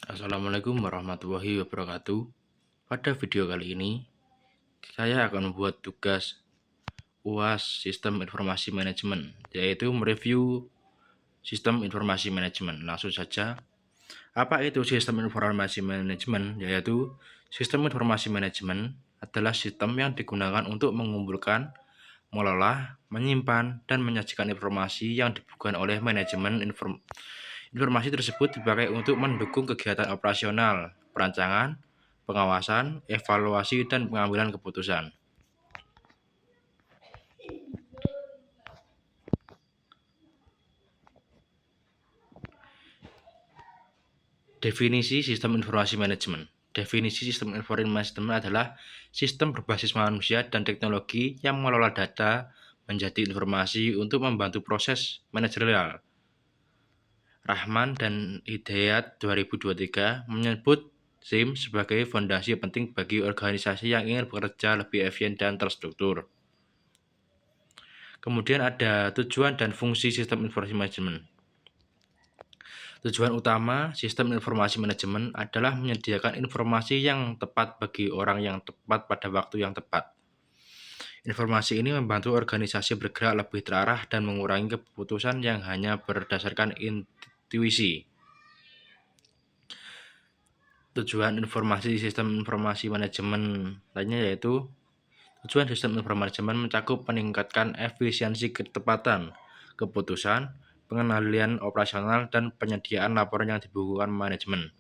Assalamualaikum warahmatullahi wabarakatuh. Pada video kali ini, saya akan membuat tugas UAS Sistem Informasi Manajemen, yaitu mereview Sistem Informasi Manajemen. Langsung saja, apa itu Sistem Informasi Manajemen? Yaitu Sistem Informasi Manajemen adalah sistem yang digunakan untuk mengumpulkan, mengelola, menyimpan, dan menyajikan informasi yang dibutuhkan oleh manajemen. Informasi tersebut dipakai untuk mendukung kegiatan operasional, perancangan, pengawasan, evaluasi, dan pengambilan keputusan. Definisi Sistem Informasi Manajemen. Definisi Sistem Informasi Manajemen adalah sistem berbasis manusia dan teknologi yang mengelola data menjadi informasi untuk membantu proses manajerial. Rahman dan Hidayat 2023 menyebut SIM sebagai fondasi penting bagi organisasi yang ingin bekerja lebih efisien dan terstruktur. Kemudian ada tujuan dan fungsi sistem informasi manajemen. Tujuan utama sistem informasi manajemen adalah menyediakan informasi yang tepat bagi orang yang tepat pada waktu yang tepat. Informasi ini membantu organisasi bergerak lebih terarah dan mengurangi keputusan yang hanya berdasarkan intuisi. Tujuan informasi sistem informasi manajemen lainnya yaitu tujuan sistem informasi manajemen mencakup meningkatkan efisiensi ketepatan keputusan, pengendalian operasional, dan penyediaan laporan yang dibukukan manajemen,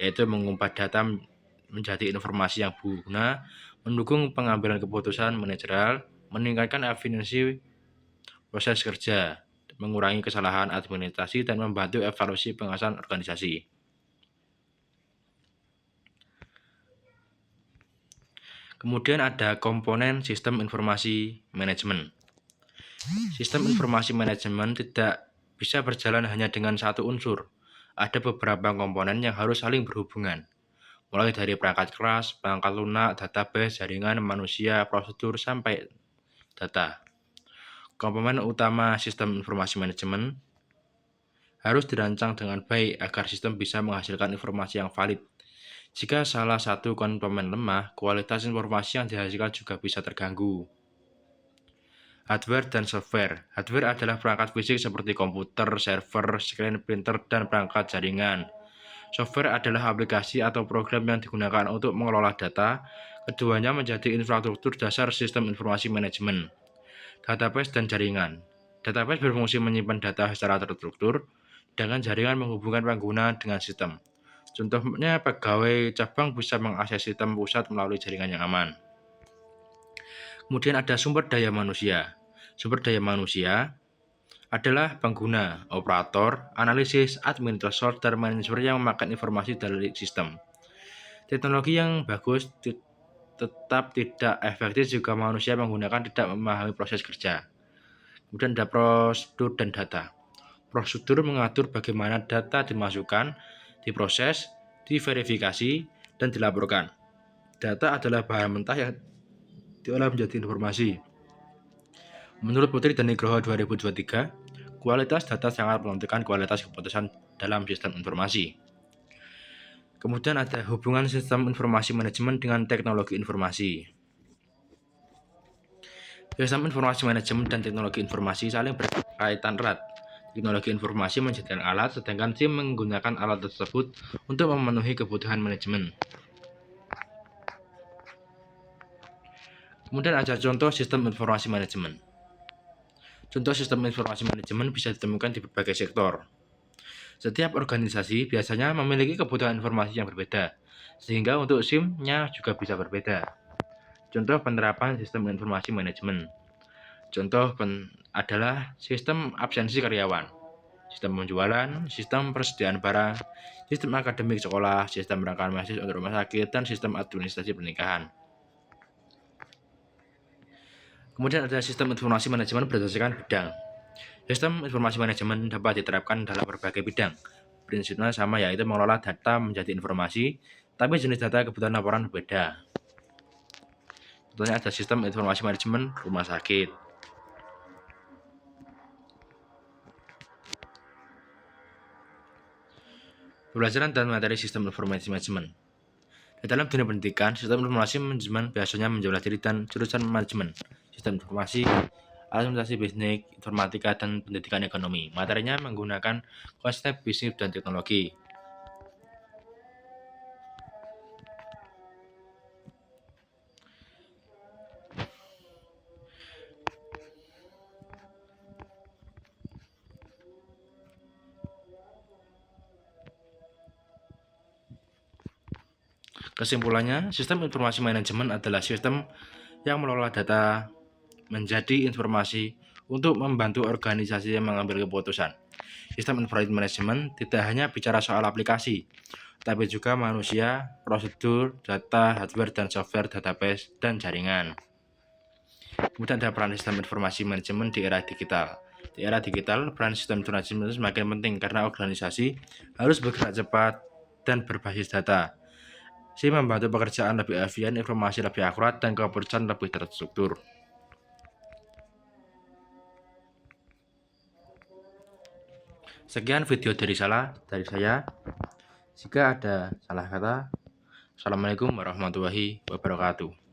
yaitu mengubah data menjadi informasi yang berguna, mendukung pengambilan keputusan manajerial, meningkatkan efisiensi proses kerja, mengurangi kesalahan administrasi, dan membantu evaluasi pengawasan organisasi. Kemudian ada komponen sistem informasi manajemen. Sistem informasi manajemen tidak bisa berjalan hanya dengan satu unsur. Ada beberapa komponen yang harus saling berhubungan, mulai dari perangkat keras, perangkat lunak, database, jaringan, manusia, prosedur, sampai data. Komponen utama sistem informasi manajemen harus dirancang dengan baik agar sistem bisa menghasilkan informasi yang valid. Jika salah satu komponen lemah, kualitas informasi yang dihasilkan juga bisa terganggu. Hardware dan software. Hardware adalah perangkat fisik seperti komputer, server, screen printer, dan perangkat jaringan. Software adalah aplikasi atau program yang digunakan untuk mengelola data. Keduanya menjadi infrastruktur dasar sistem informasi manajemen. Database dan jaringan. Database berfungsi menyimpan data secara terstruktur, dengan jaringan menghubungkan pengguna dengan sistem. Contohnya, pegawai cabang bisa mengakses sistem pusat melalui jaringan yang aman. Kemudian ada sumber daya manusia. Sumber daya manusia adalah pengguna, operator, analisis, administrator, dan manajer yang memakan informasi dari sistem. Teknologi yang bagus tetap tidak efektif jika manusia menggunakan tidak memahami proses kerja. Kemudian ada prosedur dan data. Prosedur mengatur bagaimana data dimasukkan, diproses, diverifikasi, dan dilaporkan. Data adalah bahan mentah yang diolah menjadi informasi. Menurut Putri dan Nugroho 2023, kualitas data sangat menentukan kualitas keputusan dalam sistem informasi. Kemudian ada hubungan sistem informasi manajemen dengan teknologi informasi. Sistem informasi manajemen dan teknologi informasi saling berkaitan erat. Teknologi informasi menyediakan alat, sedangkan SIM menggunakan alat tersebut untuk memenuhi kebutuhan manajemen. Kemudian ada contoh sistem informasi manajemen. Contoh sistem informasi manajemen bisa ditemukan di berbagai sektor. Setiap organisasi biasanya memiliki kebutuhan informasi yang berbeda, sehingga untuk SIM-nya juga bisa berbeda. Contoh penerapan sistem informasi manajemen. Contoh adalah sistem absensi karyawan, sistem penjualan, sistem persediaan barang, sistem akademik sekolah, sistem rangkaian mahasiswa untuk rumah sakit, dan sistem administrasi pernikahan. Kemudian ada sistem informasi manajemen berdasarkan bidang. Sistem informasi manajemen dapat diterapkan dalam berbagai bidang. Prinsipnya sama, yaitu mengelola data menjadi informasi, tapi jenis data kebutuhan laporan berbeda. Contohnya ada sistem informasi manajemen rumah sakit. Pembelajaran dan materi sistem informasi manajemen. Di dalam dunia pendidikan, sistem informasi manajemen biasanya menjadi dan jurusan manajemen, sistem informasi, administrasi bisnis, informatika, dan pendidikan ekonomi. Materinya menggunakan konsep bisnis dan teknologi. Kesimpulannya, sistem informasi manajemen adalah sistem yang mengelola data menjadi informasi untuk membantu organisasi yang mengambil keputusan. Sistem informasi manajemen tidak hanya bicara soal aplikasi, tapi juga manusia, prosedur, data, hardware, dan software, database, dan jaringan. Kemudian ada peran sistem informasi manajemen di era digital. Di era digital, peran sistem informasi manajemen semakin penting karena organisasi harus bergerak cepat dan berbasis data. Membantu pekerjaan lebih efisien, informasi lebih akurat, dan keputusan lebih terstruktur. Sekian video dari saya. Jika ada salah kata, Assalamualaikum warahmatullahi wabarakatuh.